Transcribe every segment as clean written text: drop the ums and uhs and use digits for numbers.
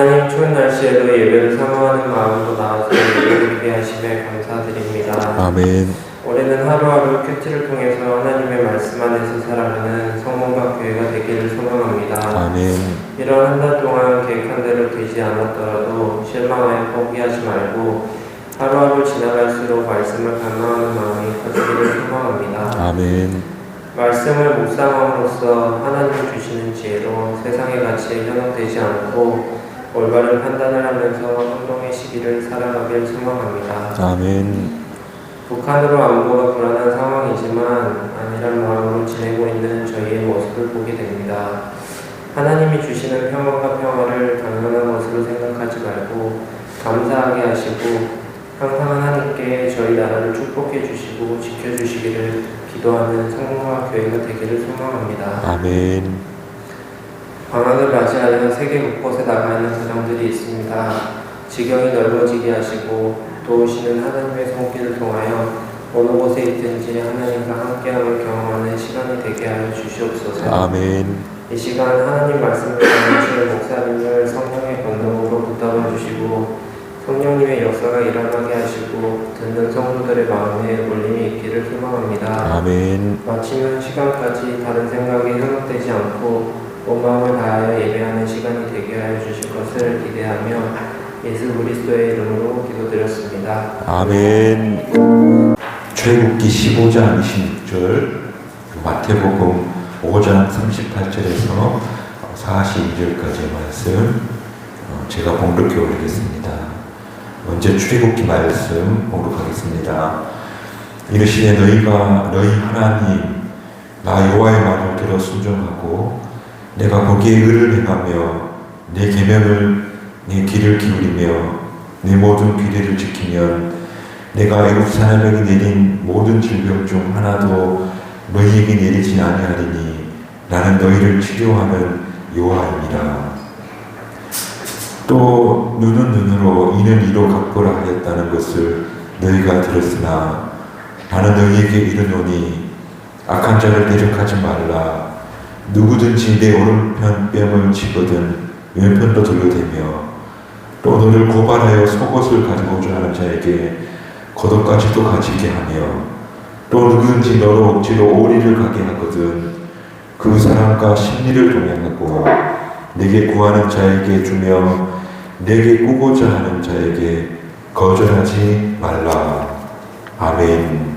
하나님 추운 날씨에도 예배를 사모하는 마음으로 나와서 예배드리게 하심에 감사드립니다. 아멘. 올해는 하루하루 큐티를 통해서 하나님의 말씀 안에서 살아가는 성원과 교회가 되기를 소망합니다. 아멘. 이런 한 달 동안 계획한 대로 되지 않았더라도 실망하여 포기하지 말고 하루하루 지나갈수록 말씀을 갈망하는 마음이 커지기를 소망합니다. 아멘. 말씀을 묵상함으로써 하나님이 주시는 지혜로 세상의 가치에 현혹되지 않고 올바른 판단을 하면서 행동의 시기를 살아가길 소망합니다. 아멘. 북한으로 안보가 불안한 상황이지만 안일한 마음으로 지내고 있는 저희의 모습을 보게 됩니다. 하나님이 주시는 평안과 평화를 당연한 것으로 생각하지 말고 감사하게 하시고 항상 하나님께 저희 나라를 축복해 주시고 지켜주시기를 기도하는 성공과 교회가 되기를 소망합니다. 아멘. 방학을 맞이하여 세계 곳곳에 나가 있는 가정들이 있습니다. 지경이 넓어지게 하시고 도우시는 하나님의 손길을 통하여 어느 곳에 있든지 하나님과 함께함을 경험하는 시간이 되게 하여 주시옵소서. 아멘. 이 시간 하나님 말씀을 전하실 목사님을 성령의 권능으로 붙잡아 주시고 성령님의 역사가 일어나게 하시고 듣는 성도들의 마음에 울림이 있기를 소망합니다. 아멘. 마치는 시간까지 다른 생각에 현혹되지 않고 온 마음을 다하여 예배하는 시간이 되게 하여 주실 것을 기대하며 예수 그리스도의 이름으로 기도드렸습니다. 아멘. 출애굽기 15장 26절, 마태복음 5장 38절에서 42절까지의 말씀 제가 봉독해 올리겠습니다. 먼저 출애굽기 말씀 봉독하겠습니다. 이르시되 너희 하나님 나 여호와의 말을 들어 순종하고 내가 거기에 의를 행하며 내 계명을 내 귀를 기울이며 내 모든 규례를 지키면 내가 애굽 사람에게 내린 모든 질병 중 하나도 너희에게 내리지 아니하리니 나는 너희를 치료하는 여호와입니다. 또 눈은 눈으로 이는 이로 갚으라 하였다는 것을 너희가 들었으나 나는 너희에게 이르노니 악한 자를 대적하지 말라. 누구든지 내 오른편 뺨을 치거든 왼편도 돌려대며 또 너를 고발하여 속옷을 가지고자 하는 자에게 겉옷까지도 가지게 하며 또 누구든지 너로 억지로 오리를 가게 하거든 그 사람과 심리를 동행하고 내게 구하는 자에게 주며 내게 꾸고자 하는 자에게 거절하지 말라. 아멘.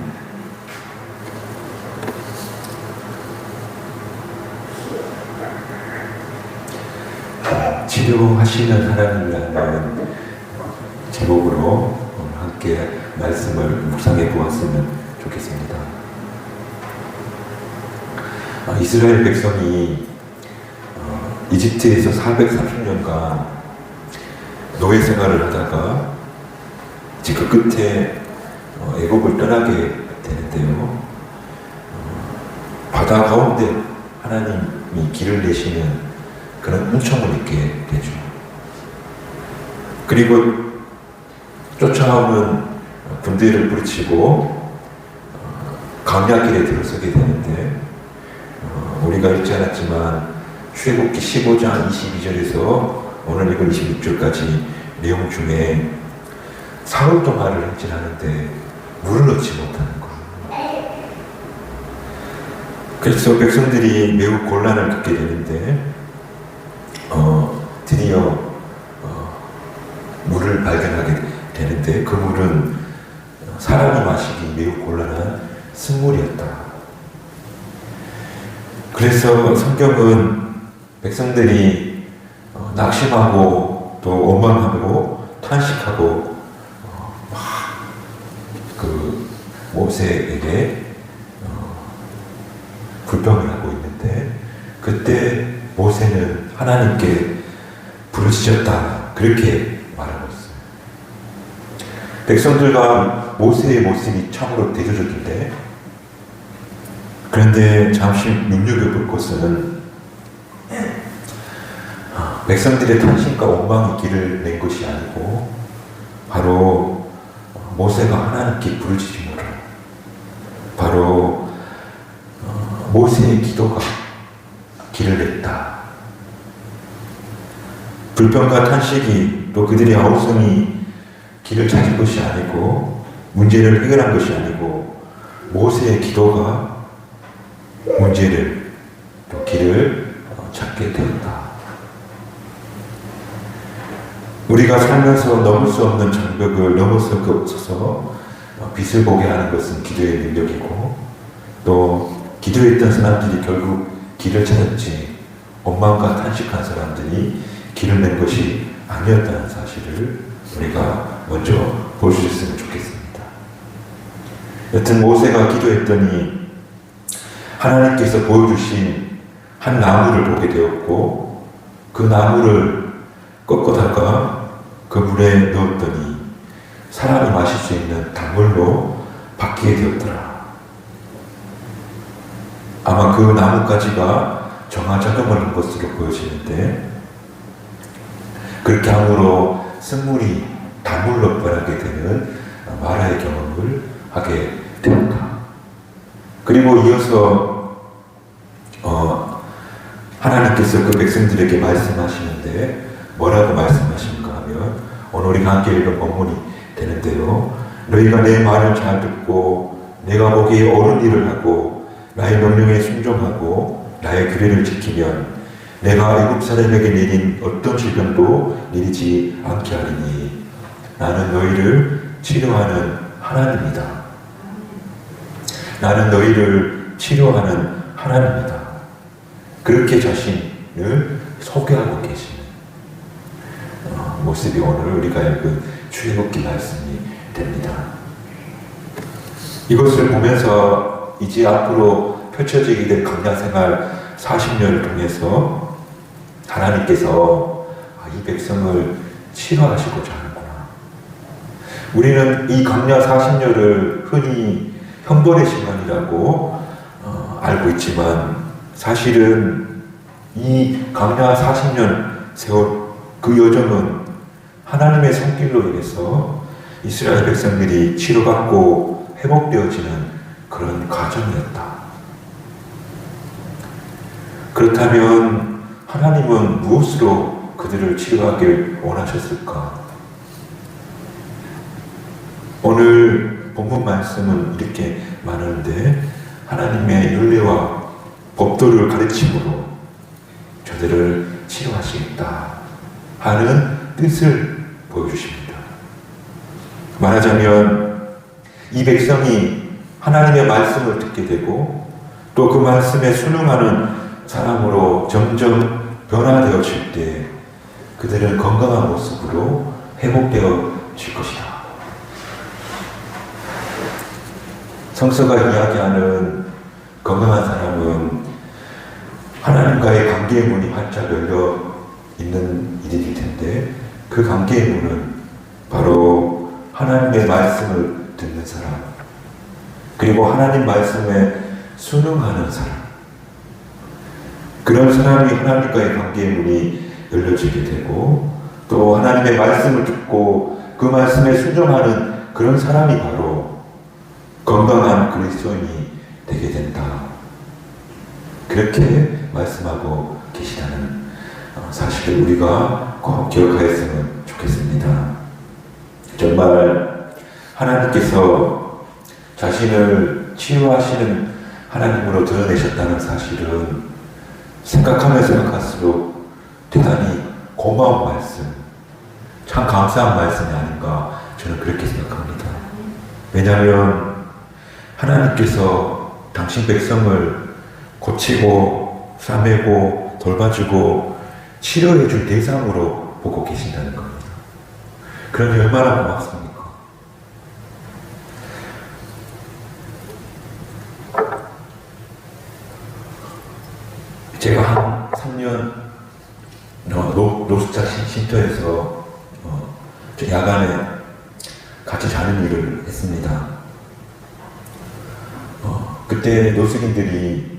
치료하시는 하나님이라는 제목으로 함께 말씀을 묵상해 보았으면 좋겠습니다. 이스라엘 백성이 이집트에서 430년간 노예 생활을 하다가 이제 그 끝에 애국을 떠나게 되는데요. 바다 가운데 하나님이 길을 내시는 그런 은총을 입게 되죠. 그리고 쫓아오는 군대를 부르치고 광야길에 들어서게 되는데 우리가 읽지 않았지만 출애굽기 15장 22절에서 오늘 읽은 26절까지 내용 중에 사흘 동안을 행진하는데 물을 얻지 못하는 거예요. 그래서 백성들이 매우 곤란을 겪게 되는데 드디어 물을 발견하게 되는데 그 물은 사람이 마시기 매우 곤란한 쓴물이었다. 그래서 성경은 백성들이 낙심하고 또 원망하고 탄식하고 그 모세에게 불평을 하고 있는데 그때 모세는 하나님께 부르짖었다 그렇게 말하고 있어요. 백성들과 모세의 모습이 참으로 대조적인데 그런데 잠시 눈여겨볼 것은 백성들의 탄식과 원망의 길을 낸 것이 아니고 바로 모세가 하나님께 부르짖음으로 바로 모세의 기도가 길을 냈다. 불평과 탄식이 또 그들의 아우성이 길을 찾은 것이 아니고 문제를 해결한 것이 아니고 모세의 기도가 문제를 또 길을 찾게 되었다. 우리가 살면서 넘을 수 없는 장벽을 넘어서서 빛을 보게 하는 것은 기도의 능력이고 또 기도했던 사람들이 결국 길을 찾았지 원망과 탄식한 사람들이 길을 낸 것이 아니었다는 사실을 우리가 먼저 볼 수 있으면 좋겠습니다. 여튼 모세가 기도했더니 하나님께서 보여주신 한 나무를 보게 되었고 그 나무를 꺾어다가 그 물에 넣었더니 사람이 마실 수 있는 단물로 바뀌게 되었더라. 아마 그 나뭇가지가 정화작용을 한 것으로 보여지는데 그렇게 함으로 쓴물이 단물로 변하게 되는 마라의 경험을 하게 되었다. 그리고 이어서 하나님께서 그 백성들에게 말씀하시는데 뭐라고 말씀하시는가 하면 오늘 우리가 함께 읽은 본문이 되는데요. 너희가 내 말을 잘 듣고 내가 보기에 옳은 일을 하고 나의 명령에 순종하고 나의 규례를 지키면 내가 애굽 사람에게 내린 어떤 질병도 내리지 않게 하리니 나는 너희를 치료하는 하나님이다. 나는 너희를 치료하는 하나님이다. 그렇게 자신을 소개하고 계시는 모습이 오늘 우리가 읽은 출애굽기 말씀이 됩니다. 이것을 보면서 이제 앞으로 펼쳐지게 될 광야 생활 40년을 통해서 하나님께서 이 백성을 치료하시고자 하는구나. 우리는 이 광야 40년을 흔히 형벌의 시간이라고 알고 있지만 사실은 이 광야 40년 세월 그 여정은 하나님의 손길로 인해서 이스라엘 백성들이 치료받고 회복되어지는 그런 과정이었다. 그렇다면 하나님은 무엇으로 그들을 치료하길 원하셨을까? 오늘 본문 말씀은 이렇게 말하는데 하나님의 율례와 법도를 가르침으로 저들을 치료하시겠다 하는 뜻을 보여주십니다. 말하자면 이 백성이 하나님의 말씀을 듣게 되고 또 그 말씀에 순응하는 사람으로 점점 변화되어질 때 그들은 건강한 모습으로 회복되어질 것이다. 성서가 이야기하는 건강한 사람은 하나님과의 관계의 문이 활짝 열려 있는 이들일 텐데 그 관계의 문은 바로 하나님의 말씀을 듣는 사람 그리고 하나님 말씀에 순응하는 사람 그런 사람이 하나님과의 관계의 문이 열려지게 되고 또 하나님의 말씀을 듣고 그 말씀에 순종하는 그런 사람이 바로 건강한 그리스도인이 되게 된다. 그렇게 말씀하고 계시다는 사실을 우리가 꼭 기억하였으면 좋겠습니다. 정말 하나님께서 자신을 치유하시는 하나님으로 드러내셨다는 사실은 생각하면 생각할수록 대단히 고마운 말씀, 참 감사한 말씀이 아닌가 저는 그렇게 생각합니다. 왜냐하면 하나님께서 당신 백성을 고치고 싸매고 돌봐주고 치료해줄 대상으로 보고 계신다는 겁니다. 그러니 얼마나 고맙습니까? 제가 한 3년 노숙자 쉼터에서 야간에 같이 자는 일을 했습니다. 그때 노숙인들이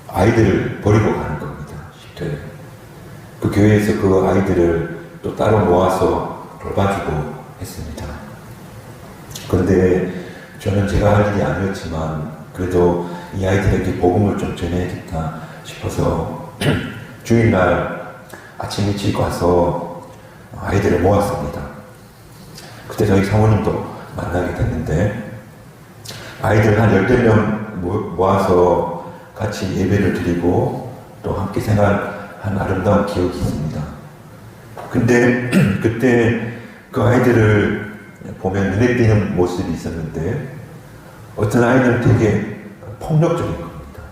아이들을 버리고 가는 겁니다. 쉼터에. 그 교회에서 그 아이들을 또 따로 모아서 돌봐주고 했습니다. 그런데 저는 제가 할 일이 아니었지만 그래도 이 아이들에게 복음을 좀 전해야겠다 싶어서 주일날 아침 일찍 와서 아이들을 모았습니다. 그때 저희 사모님도 만나게 됐는데 아이들 한 10명 모아서 같이 예배를 드리고 또 함께 생활한 아름다운 기억이 있습니다. 근데 그때 그 아이들을 보면 눈에 띄는 모습이 있었는데 어떤 아이는 되게 폭력적인 겁니다.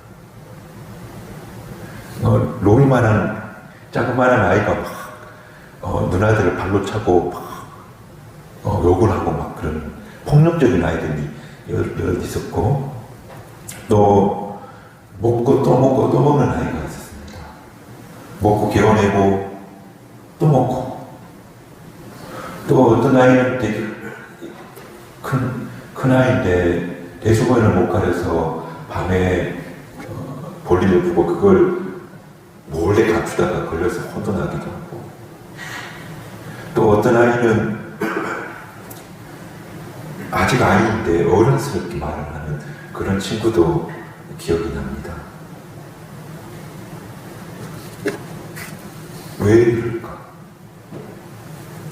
로리만한 자그마한 아이가 막 누나들을 발로 차고 막 욕을 하고 막 그런 폭력적인 아이들이 여럿 있었고 또 먹고 또 먹고 또 먹는 아이가 있었습니다. 먹고 개워내고 또 먹고 또 어떤 아이는 되게 큰 아이인데 대소변을 못 가려서 밤에 볼일을 보고 그걸 몰래 감추다가 걸려서 혼돈하기도 하고 또 어떤 아이는 아직 아이인데 어른스럽게 말을 하는 그런 친구도 기억이 납니다. 왜 그럴까?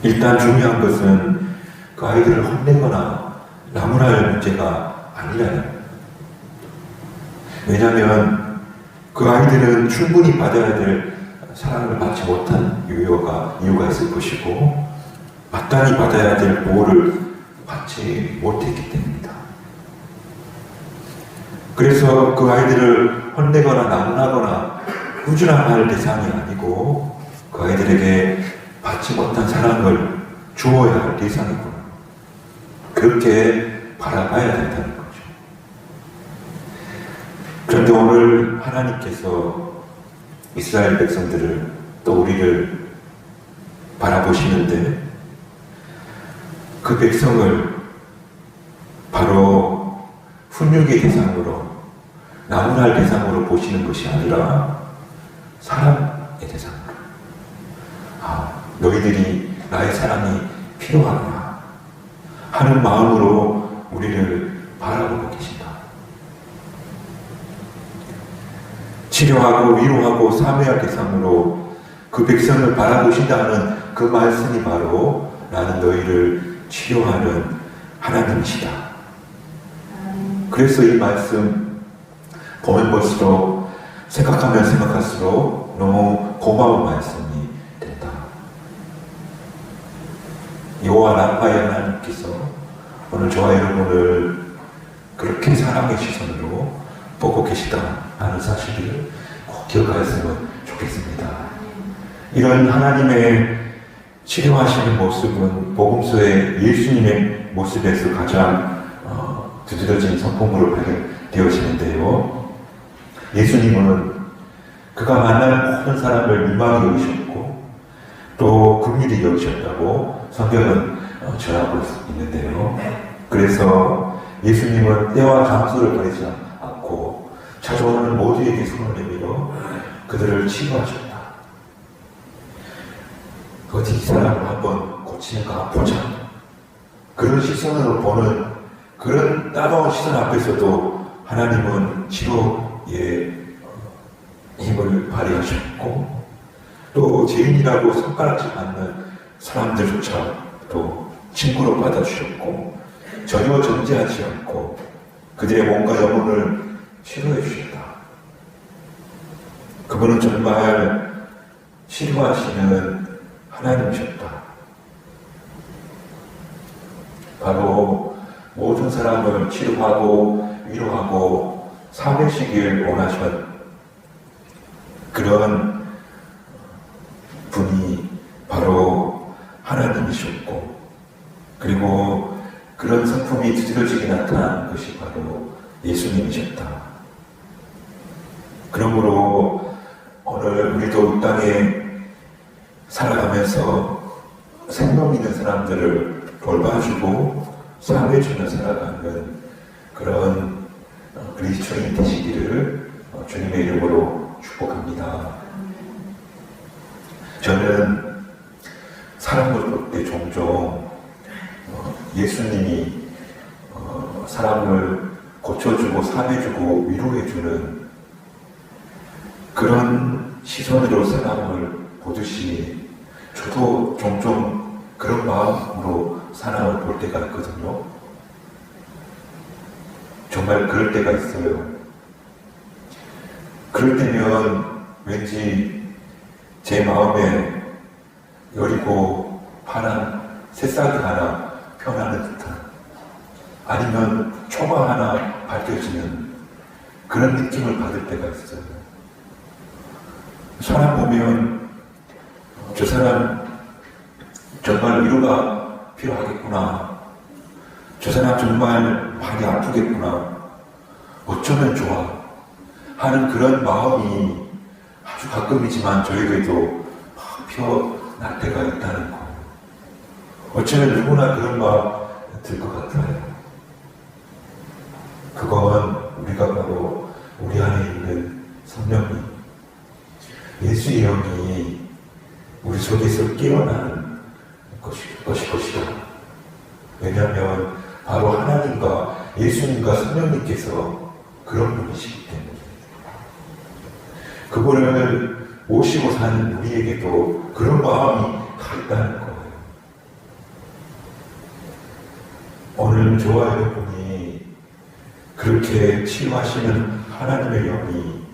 일단 중요한 것은 그 아이들을 혼내거나 나무랄 문제가 아니라는 거예요. 왜냐하면 그 아이들은 충분히 받아야 될 사랑을 받지 못한 이유가 있을 것이고 마땅히 받아야 될 보호를 받지 못했기 때문입니다. 그래서 그 아이들을 혼내거나 나무라거나 꾸준함할 대상이 아니고 그 아이들에게 받지 못한 사랑을 주어야 할 대상이구나. 그렇게 바라봐야 된다는 거죠. 그런데 오늘 하나님께서 이스라엘 백성들을 또 우리를 바라보시는데 그 백성을 바로 훈육의 대상으로 나무랄 대상으로 보시는 것이 아니라 사랑의 대상으로 너희들이 나의 사랑이 필요하구나 하는 마음으로 우리를 바라보고 계신다. 치료하고 위로하고 사모할 대상으로 그 백성을 바라보신다는 그 말씀이 바로 나는 너희를 치료하는 하나님이시다. 그래서 이 말씀 보면 볼수록 생각하면 생각할수록 너무 고마운 말씀이 된다. 여호와 라파의 하나님께서 오늘 저와 여러분을 그렇게 사랑의 시선으로 보고 계시다 하는 사실을 꼭 기억하였으면 좋겠습니다. 이런 하나님의 치료하시는 모습은 복음서의 예수님의 모습에서 가장 두드러진 성품으로 발견되어지는데요. 예수님은 그가 만난 모든 사람을 민망히 여기셨고 또 긍휼히 여기셨다고 성경은 전하고 있는데요. 그래서 예수님은 때와 장소를 가리지 않고 찾아오는 모두에게 손을 내밀어 그들을 치유하셨다. 어디 이 사람을 한번 고치는가 보자. 그런 시선으로 보는 그런 따가운 시선 앞에서도 하나님은 치료의 힘을 발휘하셨고 또 죄인이라고 손가락질 받는 사람들조차 또 친구로 받아주셨고 전혀 정죄하지 않고 그들의 몸과 영혼을 치료해 주셨다. 그분은 정말 치료하시는 하나님이셨다. 바로 모든 사람을 치료하고 위로하고 사매시길 원하시는 그런 분이 바로 하나님이셨고 그리고 그런 성품이 두드러지게 나타난 것이 바로 예수님이셨다. 그러므로 오늘 우리도 이 땅에 살아가면서 생명 있는 사람들을 돌봐주고 사랑해주며 살아가는 그런 그리스도인 되시기를 주님의 이름으로 축복합니다. 저는 사람을 볼 때 종종 예수님이 사람을 고쳐주고 사랑해주고 위로해주는 그런 시선으로 사람을 보듯이 저도 종종 그런 마음으로 사람을 볼 때가 있거든요. 정말 그럴 때가 있어요. 그럴 때면 왠지 제 마음에 여리고 파란 새싹이 하나 펴나는 듯한, 아니면 초가 하나 밝혀지는 그런 느낌을 받을 때가 있어요. 사람 보면 저 사람 정말 위로가 필요하겠구나, 저 사람 정말 많이 아프겠구나, 어쩌면 좋아 하는 그런 마음이 아주 가끔이지만 저에게도 막 피어날 때가 있다는 거. 어쩌면 누구나 그런 마음 들 것 같아요. 그건 우리가 바로 우리 안에 있는 성령님, 예수의 영이 우리 속에서 깨어나는 것이다. 왜냐하면 바로 하나님과 예수님과 성령님께서 그런 분이시기 때문에 그거를 모시고 사는 우리에게도 그런 마음이 다 있다는 거예요. 오늘 저와 여러분이 그렇게 치유하시는 하나님의 영이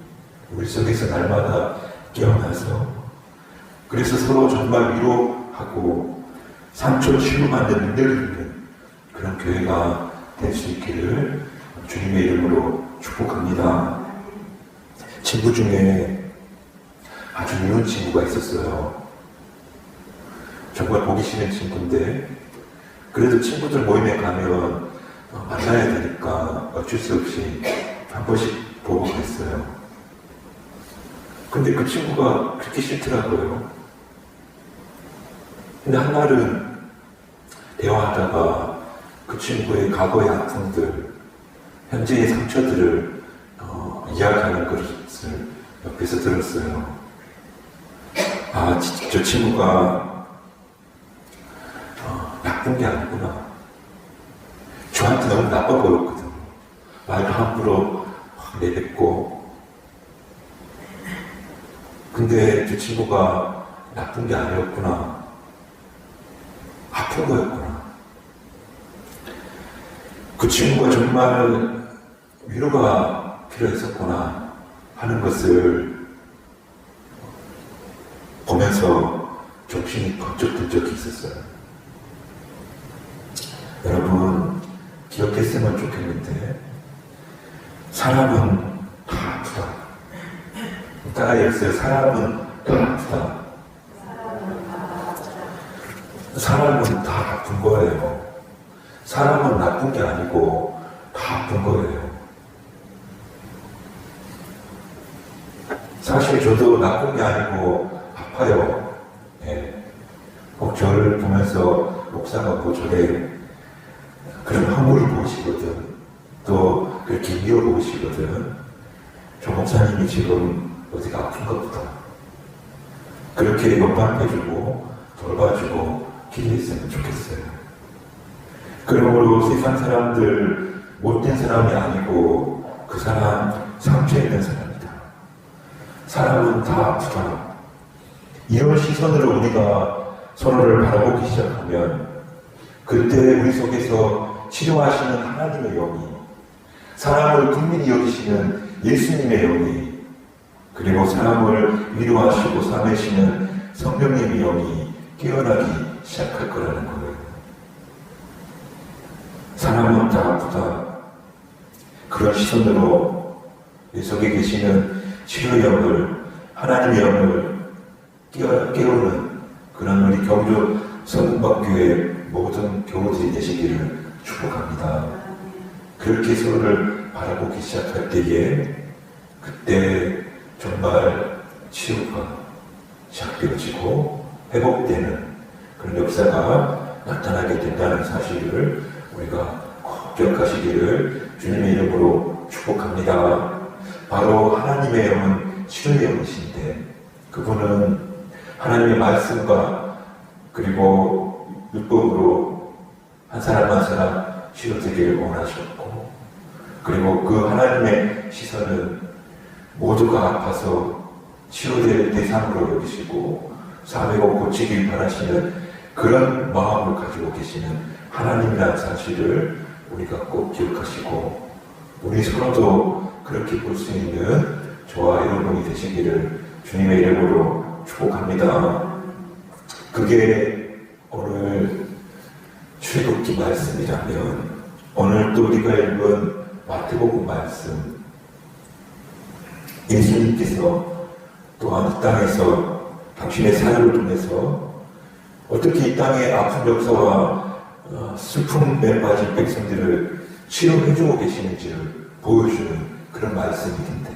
우리 속에서 날마다 깨어나서 그래서 서로 정말 위로하고 상처 치유받는 능력이 있는 그런 교회가 될 수 있기를 주님의 이름으로 축복합니다. 친구 중에 아주 미운 친구가 있었어요. 정말 보기 싫은 친구인데 그래도 친구들 모임에 가면 만나야 되니까 어쩔 수 없이 한 번씩 보고 그랬어요. 근데 그 친구가 그렇게 싫더라고요. 근데 한날은 대화하다가 그 친구의 과거의 아픔들, 현재의 상처들을 이야기하는 것을 옆에서 들었어요. 아, 저 친구가 나쁜 게 아니구나. 저한테 너무 나빠 보였거든. 말도 함부로 내뱉고. 근데 저 친구가 나쁜 게 아니었구나. 아픈 거였구나. 그 친구가 정말 위로가 필요했었구나 하는 것을 보면서 정신이 번쩍 든 적이 있었어요. 여러분 기억했으면 좋겠는데 사람은 다 아프다. 따라했어요. 사람은 다 아프다. 사람은 다 아픈 거예요. 사람은 나쁜 게 아니고 다 아픈 거예요. 사실 저도 나쁜 게 아니고 아파요. 예. 꼭 저를 보면서 목사가 뭐 저래 그런 허물을 보시거든. 또 그렇게 미워보시거든. 저 목사님이 지금 어디가 아픈가 보다. 그렇게 용납해주고 돌봐주고 기도했으면 좋겠어요. 그러므로 세상 사람들 못된 사람이 아니고 그 사람 상처 있는 사람이다. 사람은 다 아프다. 이런 시선으로 우리가 서로를 바라보기 시작하면 그때 우리 속에서 치료하시는 하나님의 영이, 사람을 국민이 여기시는 예수님의 영이, 그리고 사람을 위로하시고 삼으시는 성령님의 영이 깨어나기 시작할 거라는 거예요. 사람은 다 아프다. 그런 시선으로 내 속에 계시는 치료의 영을, 하나님의 영을 깨우는 그런 우리 경주 성북학교의 모든 교우들이 되시기를 축복합니다. 그렇게 서로를 바라보기 시작할 때에 그때 정말 치유가 시작되어지고 회복되는 그런 역사가 나타나게 된다는 사실을 우리가 꼭 기억하시기를 주님의 이름으로 축복합니다. 바로 하나님의 영은 치료의 영이신데 그분은 하나님의 말씀과 그리고 율법으로 한 사람 한 사람 치료되기를 원하셨고 그리고 그 하나님의 시선은 모두가 아파서 치료될 대상으로 여기시고 사회가 고치길 바라시는 그런 마음을 가지고 계시는 하나님이라는 사실을 우리가 꼭 기억하시고 우리 서로도 그렇게 볼 수 있는 저와 여러분이 되시기를 주님의 이름으로 축복합니다. 그게 오늘 출애굽기 말씀이라면 오늘 또 우리가 읽은 마태복음 말씀, 예수님께서 또한 이 땅에서 당신의 사역을 통해서 어떻게 이 땅의 아픈 역사와 슬픔에 빠진 백성들을 치료해주고 계시는지를 보여주는 그런 말씀이 텐데,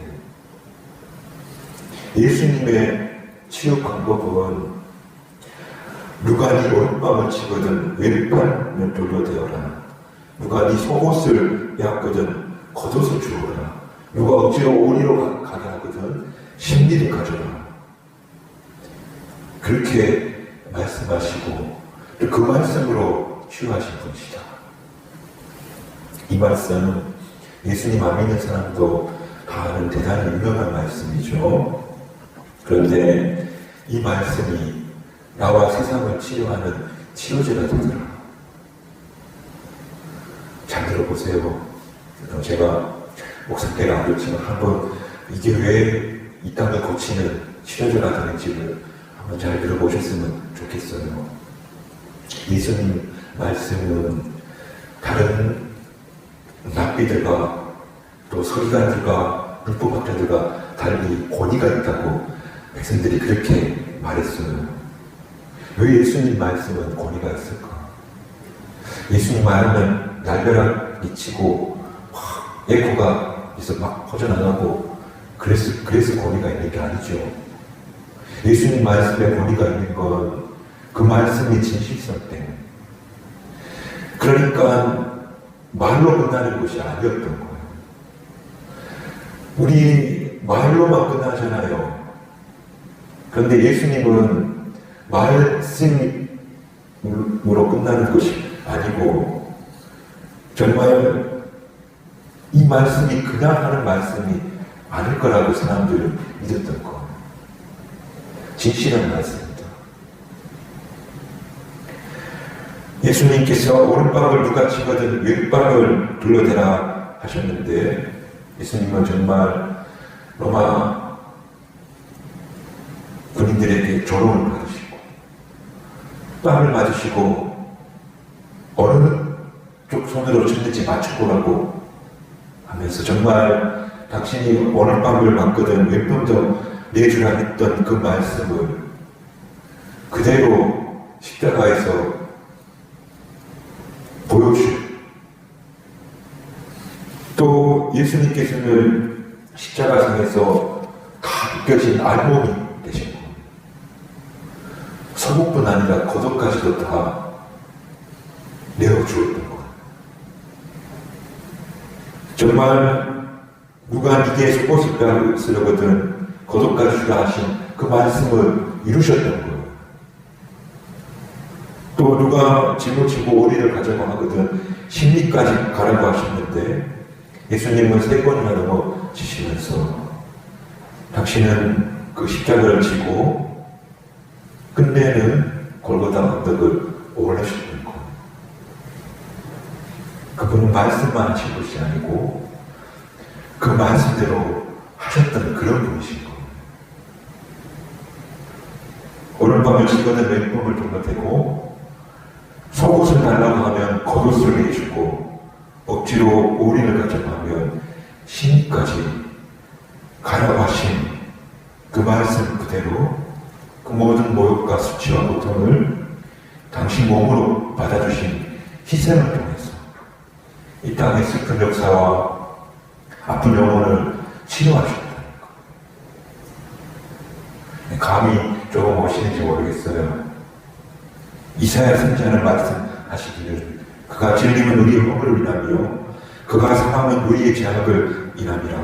예수님의 치유 방법은 누가 네 오른밤을 치거든 왼밤을 돌려대어라. 누가 네 속옷을 빼앗거든 겉옷을 주어라. 누가 억지로 오리로 가게 하거든 심리를 가져라. 그렇게 말씀하시고 그 말씀으로 치유하신 분이시다. 이 말씀은 예수님 안 믿는 사람도 다 아는 대단히 유명한 말씀이죠. 그런데 이 말씀이 나와 세상을 치료하는 치료제가 되더라. 잘 들어보세요. 제가 목사께는 안 그렇지만 한번 이게 왜 이 땅을 고치는 치료제가 되는지를 한번 잘 들어보셨으면 좋겠어요. 예수님 말씀은 다른 랍비들과 또 서기관들과 율법학자들과 달리 권위가 있다고 백성들이 그렇게 말했어요. 왜 예수님 말씀은 권위가 있을까? 예수님 말하면 날벼락 미치고 에코가 있어 막 퍼져나가고 그래서 권위가 있는 게 아니죠. 예수님 말씀에 권위가 있는 건 그 말씀이 진실성 때문에. 그러니까 말로 끝나는 것이 아니었던 거예요. 우리 말로만 끝나잖아요. 그런데 예수님은 말씀으로 끝나는 것이 아니고 정말 이 말씀이 그냥 하는 말씀이 아닐 거라고 사람들은 믿었던 거예요. 진실한 말씀입니다. 예수님께서 오른밤을 누가 치거든 왼밤을 둘러대라 하셨는데 예수님은 정말 로마 군인들에게 조롱을 받으시고 뺨을 맞으시고 어느 쪽 손으로 쳤는지 맞춰보라고 하면서 정말 당신이 오늘 밤을 맞거든 왼밤도 내주라 했던 그 말씀을 그대로 십자가에서 보여주시고 또 예수님께서는 십자가상에서 다 느껴진 알몸이 되신 거예요. 속옷뿐 아니라 겉옷까지도 다 내어주었던 거예요. 정말 누가 네게 속옷을 빼앗으려거든 겉옷까지 주라 하신 그 말씀을 이루셨던 거예요. 또 누가 짊어지고 오리를 가져가 하거든 심리까지 가라고 하셨는데 예수님은 3번이나 넘어지시면서 당신은 그 십자가를 지고 끝내는 골고다 언덕을 올라셨던 거예요. 그분은 말씀만 하신 것이 아니고 그 말씀대로 하셨던 그런 분이신 거예요. 오른밤을 치거든 왼밤을 돌려대고 속옷을 달라고 하면 겉옷을 내주고 억지로 오리를 가져가면 신까지 가라고 하신 그 말씀 그대로 그 모든 모욕과 수치와 고통을 당신 몸으로 받아주신 희생을 통해서 이 땅의 슬픈 역사와 아픈 영혼을 치료하셨다는 것. 감히 조금 오시는지 모르겠어요. 이사야 선지자는 말씀하시기를 그가 진리면 우리의 허물을 인하며 그가 사망은 우리의 죄악을 인함이라.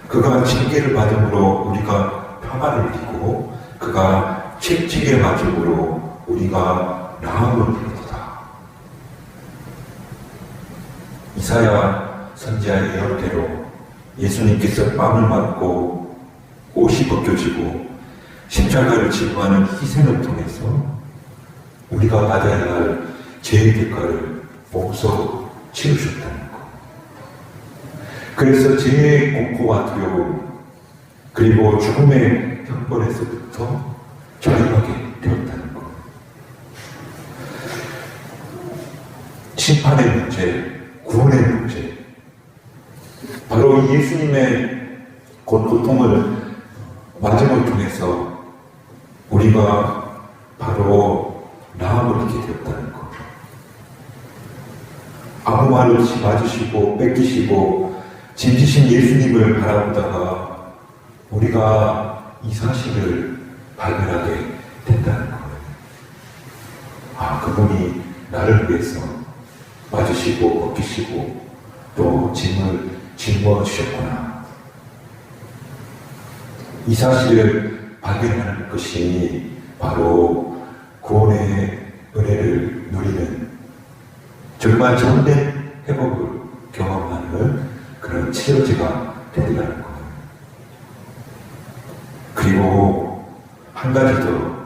그가 징계를 받음으로 우리가 평안을 누리고 그가 채찍에 맞음으로 우리가 나음을 누리도다. 이사야 선지자의 예언대로 예수님께서 뺨을 맞고 옷이 벗겨지고 십자가를 지고 하는 희생을 통해서 우리가 받아야 할 죄의 대가를 목소 치르셨다는 것. 그래서 죄의 공포와 두려움 그리고 죽음의 형벌에서부터 자유하게 되었다는 것. 심판의 문제, 구원의 문제, 바로 이 예수님의 고통을 맞음을 통해서 우리가 바로 나음을 얻게 되었다는 것. 아무 말 없이 맞으시고 뺏기시고 짐지신 예수님을 바라보다가 우리가 이 사실을 발견하게 된다는 거예요. 아, 그분이 나를 위해서 맞으시고 벗기시고 또 짐을 짊어 주셨구나. 이 사실을 발견하는 것이 바로 구원의 은혜를 누리는 정말 참된 회복을 경험하는 그런 치료제가 되리라는 거예요. 그리고 한 가지 더,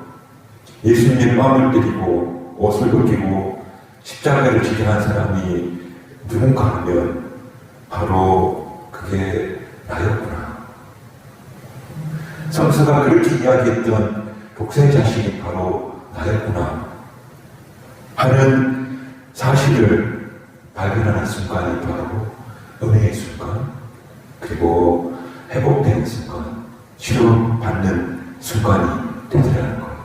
예수님의 뺨을 때리고 옷을 벗기고 십자가를 지게 한 사람이 누군가 하면 바로 그게 나였구나. 성서가 그렇게 이야기했던 독생 자식이 바로 나였구나 하는 사실을 발견하는 순간이 바로 은혜의 순간, 그리고 회복되는 순간, 치료받는 순간이 되더라는 거예요.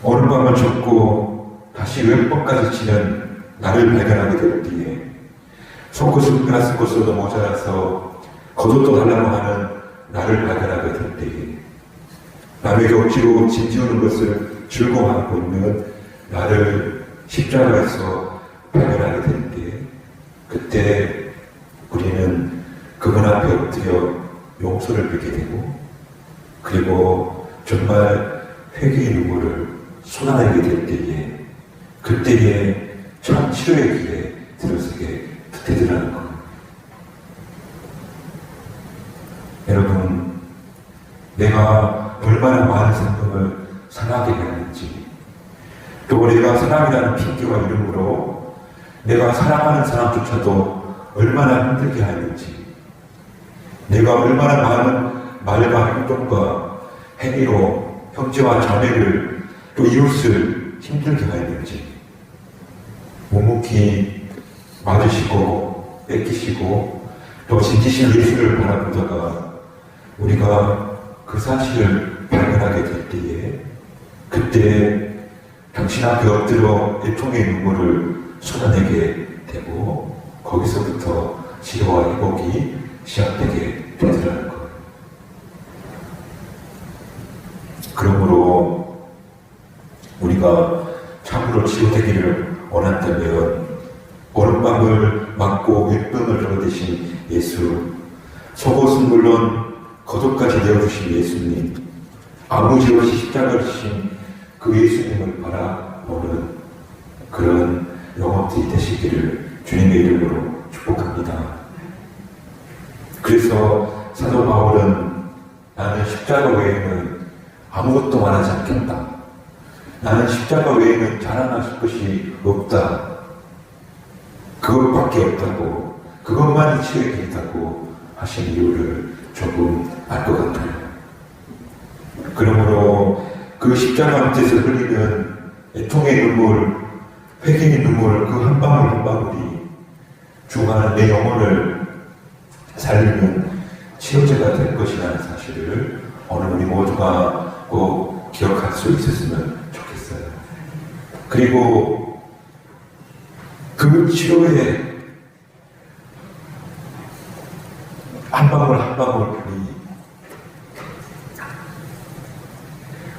오늘 밤을 접고 다시 왼번까지 치는 나를 발견하게 될 때에 속옷을 빼앗은 것으로도 모자라서 겉옷도 달라고 하는 나를 발견하게 될 때에 남에게 억지로 짐지우는 것을 즐거워하고 있는 나를 십자가에서 발견하게 될 때에 그때 우리는 그분 앞에 엎드려 용서를 빌게 되고 그리고 정말 회개의 눈물을 쏟아내게 될 때에 그때에 참 치료의 길에 들어서게 되더라는 것. 여러분, 내가 얼마나 많은 생명을 상하게 했는지, 또 내가 사람이라는 핑계와 이름으로 내가 사랑하는 사람조차도 얼마나 힘들게 하였는지, 내가 얼마나 많은 말과 행동과 행위로 형제와 자매를 또 이웃을 힘들게 하였는지, 묵묵히 맞으시고 뺏기시고 또 진지신 예수를 바라보다가 우리가 그 사실을 발견하게 될 때에 그때 당신 앞에 엎드려 애통의 눈물을 쏟아내게 되고 거기서부터 치료와 회복이 시작되게 되더라는 것. 그러므로 우리가 참으로 치료되기를 원한다면 오른밤을 맞고 윗밤을 얻으신 예수, 속옷은 물론 겉옷까지 내어주신 예수님, 아무 죄 없이 십자가를 지신 그 예수님을 바라보는 그런 영혼들이 되시기를 주님의 이름으로 축복합니다. 그래서 사도 바울은 나는 십자가 외에는 아무것도 말하지 않겠다. 나는 십자가 외에는 자랑할 것이 없다. 그것밖에 없다고, 그것만이 치유의 길이라고 하신 이유를 조금 알 것 같아요. 그러므로 그 십자가 밑에서 흘리는 애통의 눈물, 회개의 눈물, 그 한 방울 한 방울이 주가는 내 영혼을 살리는 치료제가 될 것이라는 사실을 오늘 우리 모두가 꼭 기억할 수 있었으면 좋겠어요. 그리고 그 치료의 한 방울 한 방울이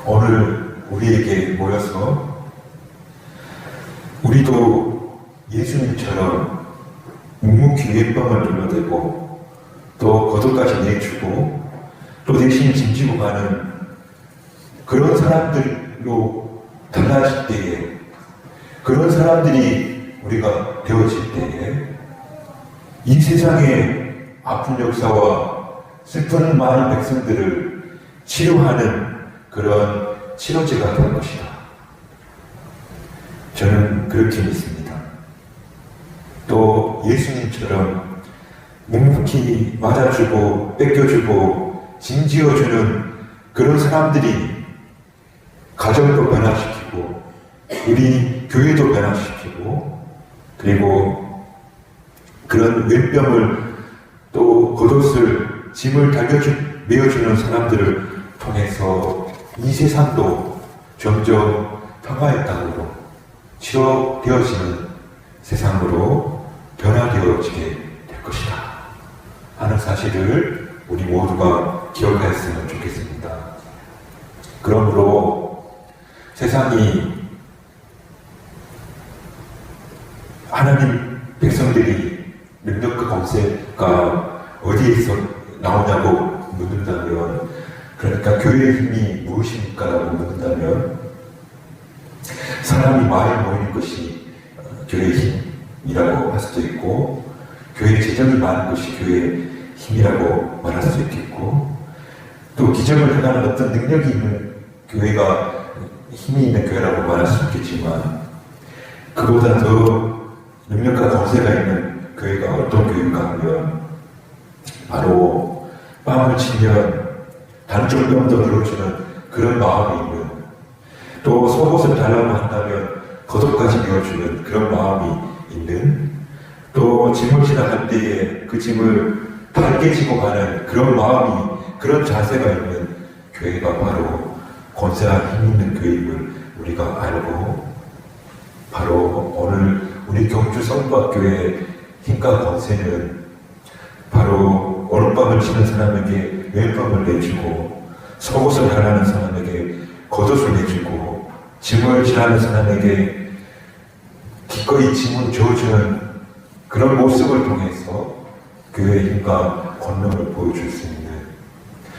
오늘 우리에게 모여서 우리도 예수님처럼 묵묵히 윗밤을 눌러대고 또 겉옷까지 내주고 또 대신 짐지고 가는 그런 사람들로 달라질 때에 그런 사람들이 우리가 되어질 때에 이 세상의 아픈 역사와 슬픈 많은 백성들을 치료하는 그런 치료제가 될 것이다. 저는 그렇게 믿습니다. 또 예수님처럼 묵묵히 맞아주고 뺏겨주고 짐지어주는 그런 사람들이 가정도 변화시키고 우리 교회도 변화시키고 그리고 그런 왼병을 또 겉옷을 짐을 메어주는 사람들을 통해서 이 세상도 점점 평화의 땅으로 치료되어지는 세상으로 변화되어지게 될 것이다 하는 사실을 우리 모두가 기억하였으면 좋겠습니다. 그러므로 세상이 하나님 백성들이 능력과 권세가 어디에서 나오냐고 묻는다면, 그러니까 교회의 힘이 무엇입니까? 라고 묻는다면 사람이 많이 모이는 것이 교회의 힘이라고 할 수도 있고, 교회 재정이 많은 것이 교회의 힘이라고 말할 수도 있겠고, 또 기적을 행하는 어떤 능력이 있는 교회가 힘이 있는 교회라고 말할 수 있겠지만, 그보다 더 능력과 권세가 있는 교회가 어떤 교회인가 하면 바로 뺨을 치면 단쪽 뼈도 들어주는 그런 마음이 있는, 또 속옷을 달라고 한다면 겉옷까지 메어주는 그런 마음이 있는, 또 짐을 지나갈 때에 그 짐을 달게 지고 가는 그런 마음이, 그런 자세가 있는 교회가 바로 권세와 힘 있는 교회임을 우리가 알고, 바로 오늘 우리 경주 성부학교의 힘과 권세는 바로 오른밤을 치는 사람에게 왼밤을 내주고, 속옷을 달라는 사람에게 겉옷을 내주고, 짐을 지라는 사람에게 기꺼이 짐을 줘주는 그런 모습을 통해서 교회의 힘과 권능을 보여줄 수 있는,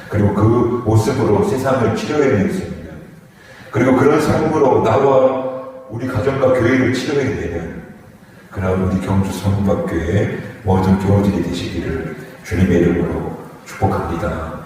그리고 그 모습으로 세상을 치료해낼 수 있는, 그리고 그런 삶으로 나와 우리 가정과 교회를 치료해내는 그런 우리 경주 성부학교의 모든 교우들이 되시기를 주님의 이름으로 축복합니다.